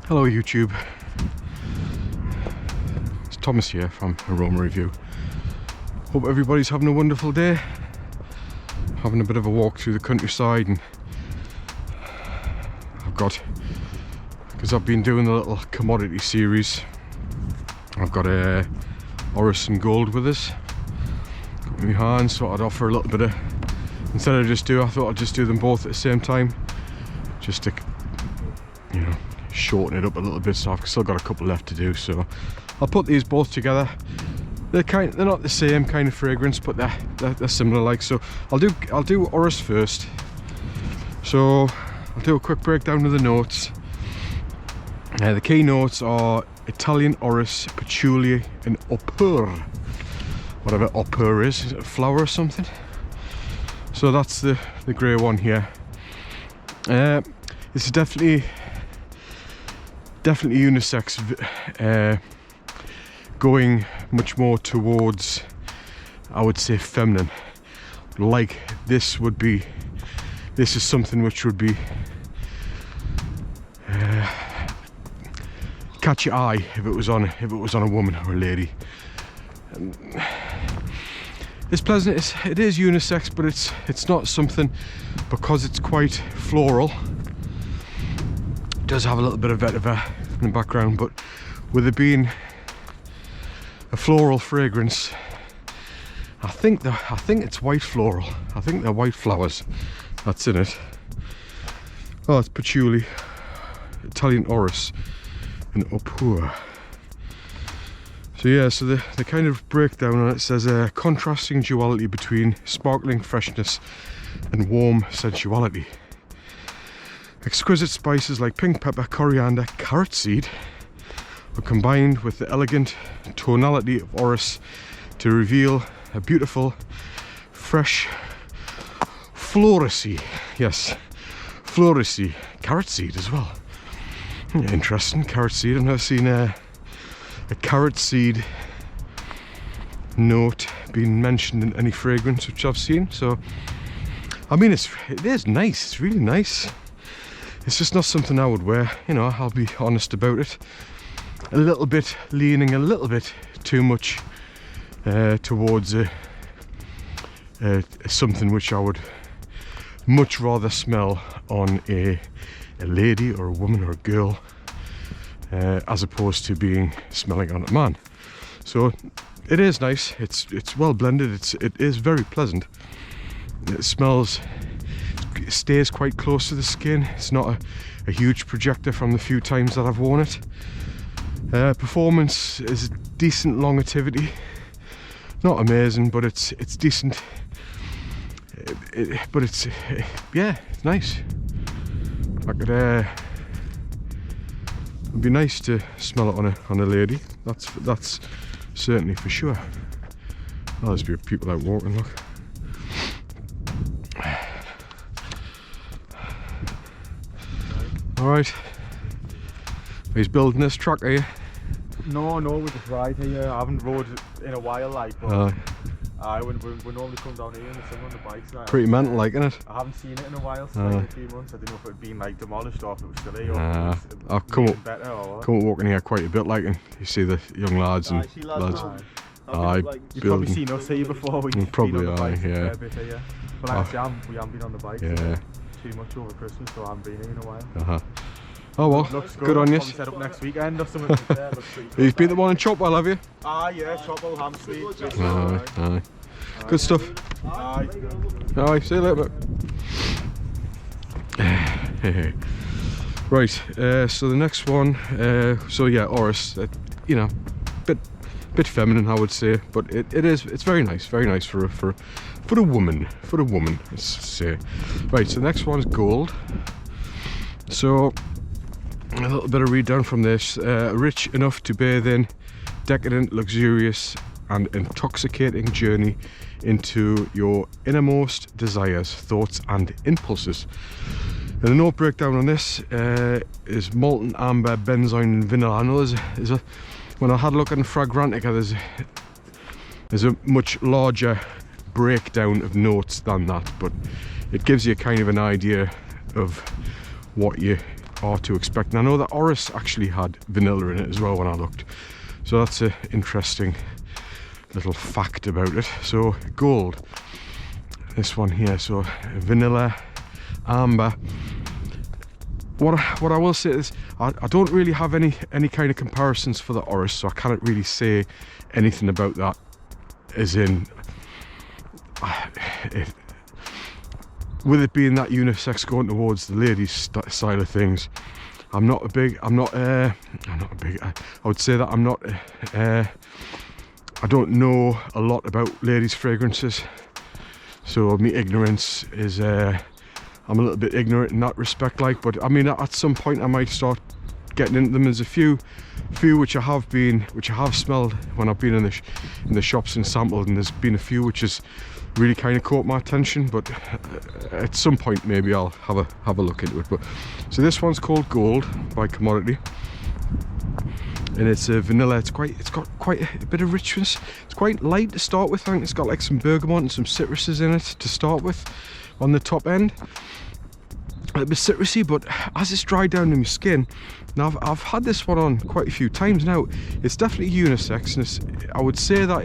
Hello YouTube, it's Thomas here from Aroma Review. Hope everybody's having a wonderful day. Having a bit of a walk through the countryside, and because I've been doing a little commodity series, I've got a Orris and Gold with us. Got in my hands, so I'd offer a little bit of, I thought I'd just do them both at the same time, just to, you know, shorten it up a little bit. So I've still got a couple left to do, so I'll put these both together. They're not the same kind of fragrance, but they're similar like. So I'll do Orris first. So I'll do a quick breakdown of the notes. The key notes are Italian Orris, patchouli and opur. Whatever opur is it a flower or something? So that's the grey one here. This is definitely unisex, going much more towards, I would say, feminine. Like this is something which would be catch your eye if it was on a woman or a lady. It's pleasant. It is unisex, but it's not something, because it's quite floral. It does have a little bit of vetiver in the background, but with it being a floral fragrance, I think it's white floral. I think they're white flowers that's in it. Oh, it's patchouli, Italian Orris and opur. So yeah, so the kind of breakdown on it says a contrasting duality between sparkling freshness and warm sensuality. Exquisite spices like pink pepper, coriander, carrot seed are combined with the elegant tonality of Orris to reveal a beautiful, fresh, floracy. Yes, floracy. Carrot seed as well. Interesting, carrot seed. I've never seen a carrot seed note being mentioned in any fragrance which I've seen. So, I mean, it is nice. It's really nice. It's just not something I would wear, you know, I'll be honest about it. A little bit, leaning a little bit too much towards something which I would much rather smell on a lady or a woman or a girl, as opposed to smelling on a man. So it is nice, it's well blended, it is very pleasant. It stays quite close to the skin. It's not a huge projector from the few times that I've worn it. Performance is decent longevity, not amazing, but it's decent. But it's yeah, it's nice. It'd be nice to smell it on a lady. That's certainly for sure. Oh, there's people out walking. Look. Alright. He's building this truck, are you? No, we just ride here. I haven't rode in a while, like, but we normally come down here and sing on the bikes. Like, pretty mental, like, isn't it? I haven't seen it in a while, so like a few months. I didn't know if it had been like demolished or if it was still here. I've come up walking here quite a bit, like, and you see the young lads and lads. You've probably seen us here before. We've probably been on the bike yeah. A bit here. But like I say, we haven't been on the bike. Yeah. Too much over Christmas, so I haven't been here in a while. Oh well, looks good on you. Set up next weekend or something. You've been the one in Chopwell, have you? Yeah, Chopwell, Ham Street. Aye. Good stuff. Aye, see you later. Right, so the next one, so yeah, Orris, you know, bit feminine, I would say, but it's very nice for a woman, let's say. Right, so the next one is Gold. So a little bit of read down from this. Rich enough to bathe in, decadent, luxurious and intoxicating journey into your innermost desires, thoughts and impulses. And the note breakdown on this is molten amber, benzoin and vanilla. I know when I had a look at Fragrantica, there's a much larger breakdown of notes than that, but it gives you kind of an idea of what you are to expect. And I know that Orris actually had vanilla in it as well when I looked, so that's an interesting little fact about it. So gold, this one here, so vanilla, amber. What I will say is I don't really have any kind of comparisons for the Orris, so I can't really say anything about that, as in with it being that unisex going towards the ladies side of things. I would say that I don't know a lot about ladies fragrances, so my ignorance is I'm a little bit ignorant in that respect, like. But I mean, at some point I might start getting into them. There's a few which I have smelled when I've been in the shops and sampled, and there's been a few which has really kind of caught my attention, but at some point maybe I'll have a look into it. But so this one's called Gold by Commodity, and it's a vanilla. It's got quite a bit of richness. It's quite light to start with. I think it's got like some bergamot and some citruses in it to start with on the top end. A bit citrusy, but as it's dried down in my skin, now I've had this one on quite a few times now. It's definitely unisex, and I would say that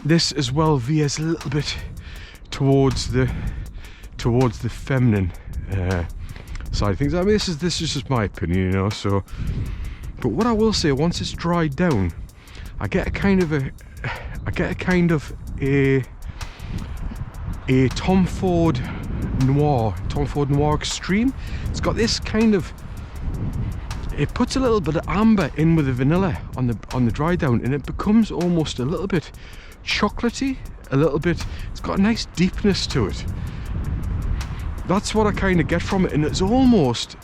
this as well veers a little bit towards the feminine side of things. I mean, this is just my opinion, you know. So, but what I will say, once it's dried down, I get a kind of a Tom Ford Noir Extreme. It's got this kind of, it puts a little bit of amber in with the vanilla on the dry down, and it becomes almost a little bit chocolatey, it's got a nice deepness to it. That's what I kind of get from it, and it's almost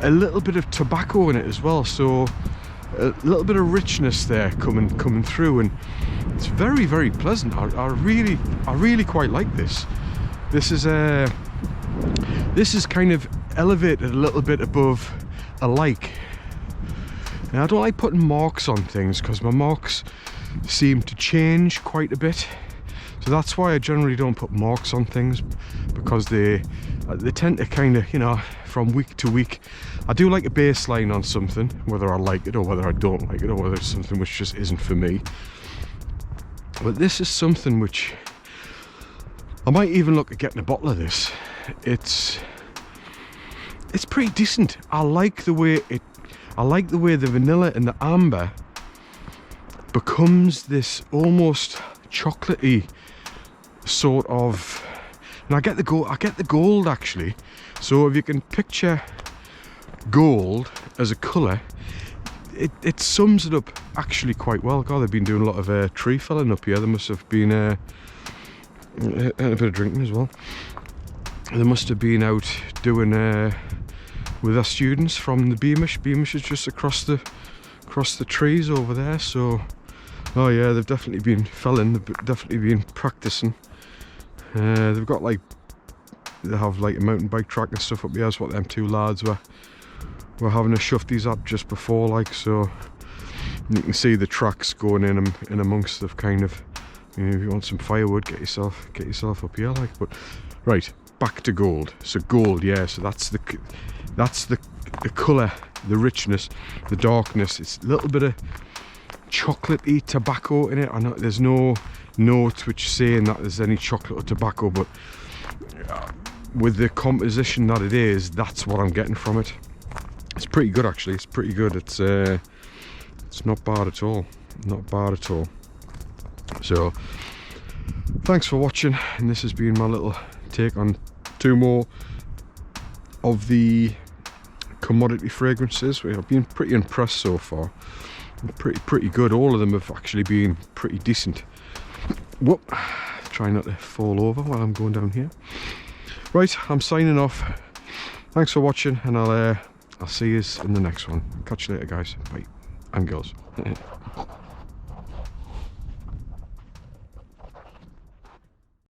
a little bit of tobacco in it as well, so a little bit of richness there coming through, and it's very, very pleasant. I really quite like this. This is kind of elevated a little bit above a like. And I don't like putting marks on things because my marks seem to change quite a bit. So that's why I generally don't put marks on things, because they tend to kind of, you know, from week to week. I do like a baseline on something, whether I like it or whether I don't like it, or whether it's something which just isn't for me. But this is something which I might even look at getting a bottle of this. It's pretty decent. I like the way the vanilla and the amber becomes this almost chocolatey sort of, and I get the gold actually. So if you can picture gold as a colour, it sums it up actually quite well. God, they've been doing a lot of tree felling up here. They must have been a bit of drinking as well. They must have been out doing with their students from the Beamish. Beamish is just across the trees over there. So, oh yeah, they've definitely been felling. They've definitely been practicing. They've got they have like a mountain bike track and stuff up here. That's what them two lads were having to shove these up just before, like, so you can see the tracks going in amongst the kind of, you know, if you want some firewood, get yourself up here, like. But right, back to gold. So gold, yeah, so that's the colour, the richness, the darkness. It's a little bit of chocolatey tobacco in it. I know there's no notes which saying that there's any chocolate or tobacco, but with the composition that it is, that's what I'm getting from it. It's pretty good actually. It's pretty good. It's not bad at all. Not bad at all. So thanks for watching, and this has been my little take on two more of the commodity fragrances. I've been pretty impressed so far. Pretty good. All of them have actually been pretty decent. Whoop! Try not to fall over while I'm going down here. Right, I'm signing off. Thanks for watching, and I'll see you in the next one. Catch you later, guys. Bye. And girls.